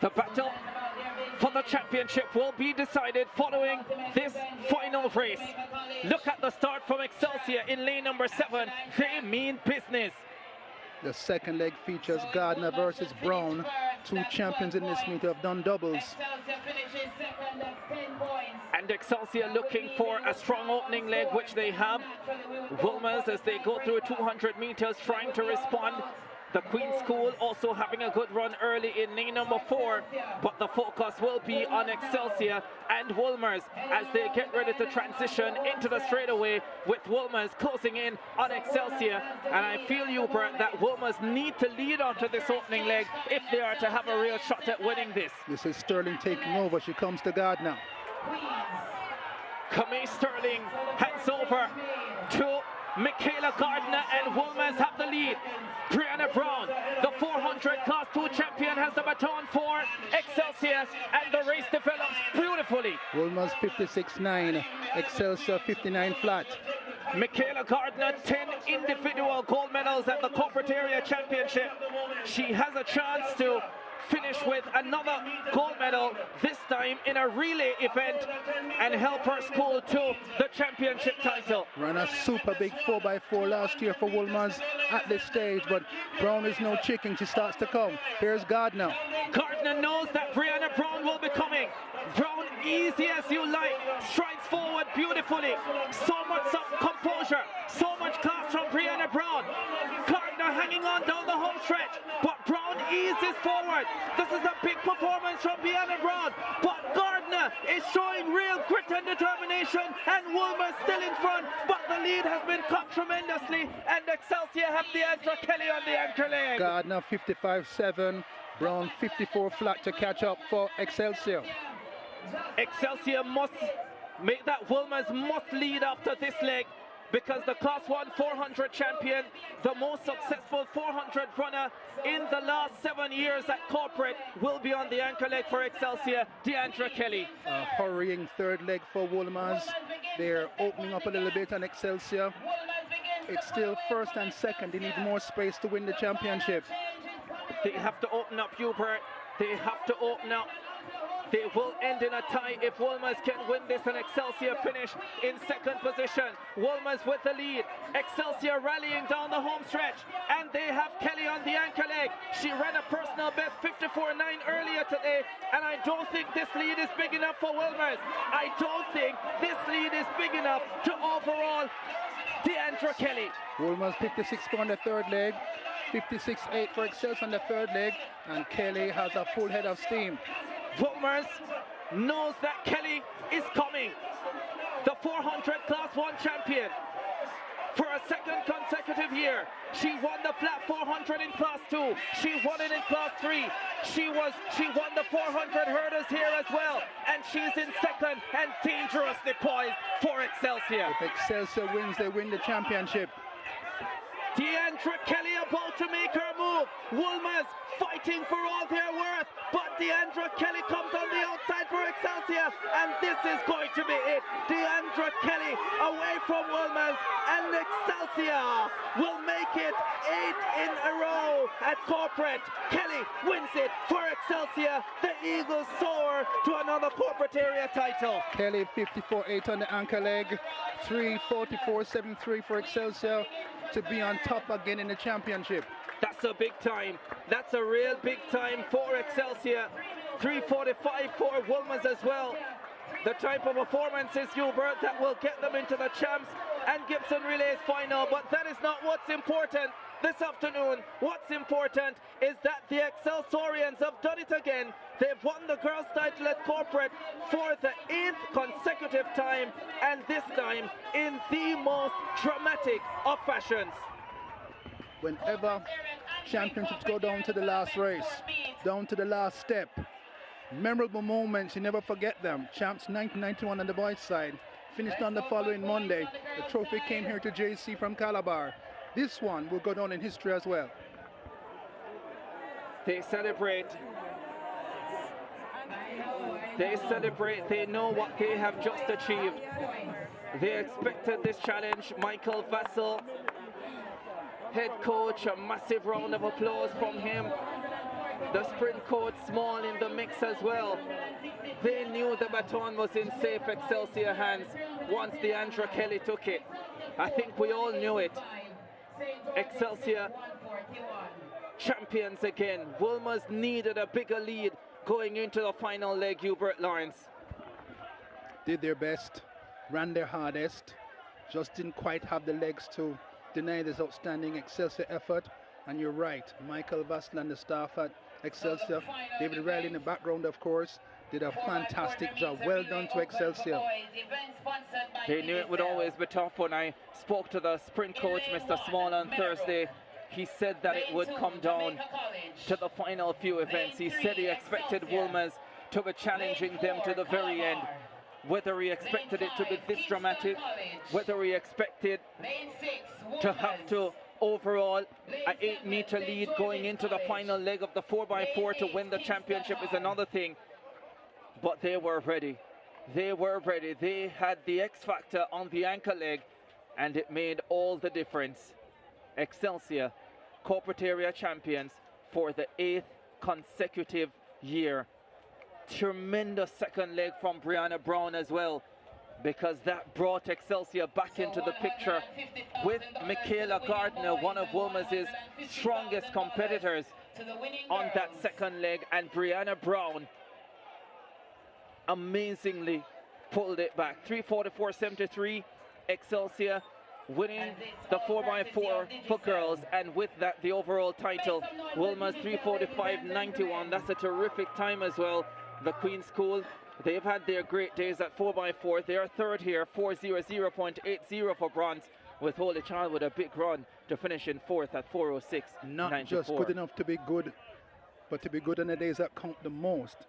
The battle for the championship will be decided following this final race. Look at the start from Excelsior in lane number 7. They mean business. The second leg features Gardner versus Brown, two champions in this meet who have done doubles. And Excelsior looking for a strong opening leg, which they have. Wilmers, as they go through 200 meters, trying to respond. The Queen's School also having a good run early in lane number 4, but the focus will be on Excelsior and Wilmers as they get ready to transition into the straightaway, with Wilmers closing in on Excelsior. And I feel, Hubert, that Wilmers need to lead onto this opening leg if they are to have a real shot at winning this. This is Sterling taking over. She comes to Gardner. Camille Sterling hands over to Michaela Gardner, and Wilmers have the lead. Brianna Brown, the 400 Class 2 champion, has the baton for Excelsior, and the race develops beautifully. Wilmers 56.9, Excelsior 59 flat. Michaela Gardner, 10 individual gold medals at the corporate area championship. She has a chance to finish with another gold medal, this time in a relay event, and help her school to the championship title. Ran a super big 4x4 last year for Wilmers at this stage, but Brown is no chicken. She starts to come. Here's Gardner. Gardner knows that Brianna Brown will be coming. Brown, easy as you like, strides forward beautifully. So much composure, so much class from Brianna Brown. Gardner hanging on down the home stretch, but Brown eases forward. This is a big performance from Brianna Brown, but Gardner is showing real grit and determination, and Wilmers still in front, but the lead has been cut tremendously, and Excelsior have the Anthrick Kelly on the anchor leg. Gardner 55.7, Brown 54 flat to catch up for Excelsior. Excelsior must make that Wilmers must lead after this leg, because the Class 1 400 champion, the most successful 400 runner in the last 7 years at corporate, will be on the anchor leg for Excelsior, Deandra Kelly. A hurrying third leg for Wilmers. They're opening up a little bit on Excelsior. It's still first and second. They need more space to win the championship. They have to open up, Hubert. They have to open up. They will end in a tie if Wilmers can win this, and Excelsior finish in second position. Wilmers with the lead. Excelsior rallying down the home stretch, and they have Kelly on the anchor leg. She ran a personal best 54.9 earlier today, and I don't think this lead is big enough for Wilmers. I don't think this lead is big enough to overall Deandra Kelly. Wilmers 56 on the third leg, 56.8 for Excelsior on the third leg, and Kelly has a full head of steam. Wilmers knows that Kelly is coming. The 400 Class 1 champion for a second consecutive year. She won the flat 400 in Class 2. She won it in Class 3. She won the 400 hurdles here as well. And she's in second and dangerously poised for Excelsior. If Excelsior wins, they win the championship. Deandra Kelly about to make her move. Wilmers fighting for all their worth, but Deandra Kelly comes on the outside for Excelsior, and this is going to be it. Deandra Kelly away from Wilmers, and Excelsior will make it 8 in a row at corporate. Kelly wins it for Excelsior. The Eagles soar to another corporate area title. Kelly 54.8 on the anchor leg, 3:44.73 for Excelsior to be on top again in the championship. That's a big time. That's a real big time for Excelsior. 3:45 for Wilmers as well. The type of performances, Hubert, that will get them into the champs and Gibson Relays final. But that is not what's important this afternoon. What's important is that the Excelsorians have done it again. They've won the girls' title at corporate for the 8th consecutive time, and this time in the most dramatic of fashions. Whenever championships go down to the last race, down to the last step, memorable moments, you never forget them. Champs 1991 on the boys' side, finished on the following Monday. The trophy came here to JC from Calabar. This one will go down in history as well. They celebrate. They celebrate. They know what they have just achieved. They expected this challenge. Michael Vassell, head coach, a massive round of applause from him. The sprint coach Small in the mix as well. They knew the baton was in safe Excelsior hands once the Anthrick Kelly took it. I think we all knew it. Excelsior champions again. Wolmer's needed a bigger lead going into the final leg, Hubert Lawrence. Did their best, ran their hardest, just didn't quite have the legs to deny this outstanding Excelsior effort. And you're right, Michael Vassell and the staff at Excelsior, David Riley in the background, of course, did a fantastic job. Well done to Excelsior. They knew it would always be tough. When I spoke to the sprint coach, Mr. Small, on Thursday, he said that it would come down to the final few events. He said he expected Wolmer's to be challenging them to the very end. Whether he expected it to be this dramatic, whether he expected to have to overall an 8-meter lead going into the final leg of the 4x4 to win the championship is another thing. But they were ready. They were ready. They had the X factor on the anchor leg, and it made all the difference. Excelsior, corporate area champions for the 8th consecutive year. Tremendous second leg from Brianna Brown as well, because that brought Excelsior back into the picture with Michaela Gardner, one of Wolmer's strongest competitors, on that second leg, and Brianna Brown amazingly pulled it back. 3:44.73, Excelsior winning the 4x4 for girls, and with that the overall title. Wolmer's 3:45.91. That's a terrific time as well. The Queen's School, they've had their great days at 4x4. They're third here, 4:00.80 for bronze, with Holy Child with a big run to finish in fourth at 4:06.94. Not just good enough to be good, but to be good in the days that count the most.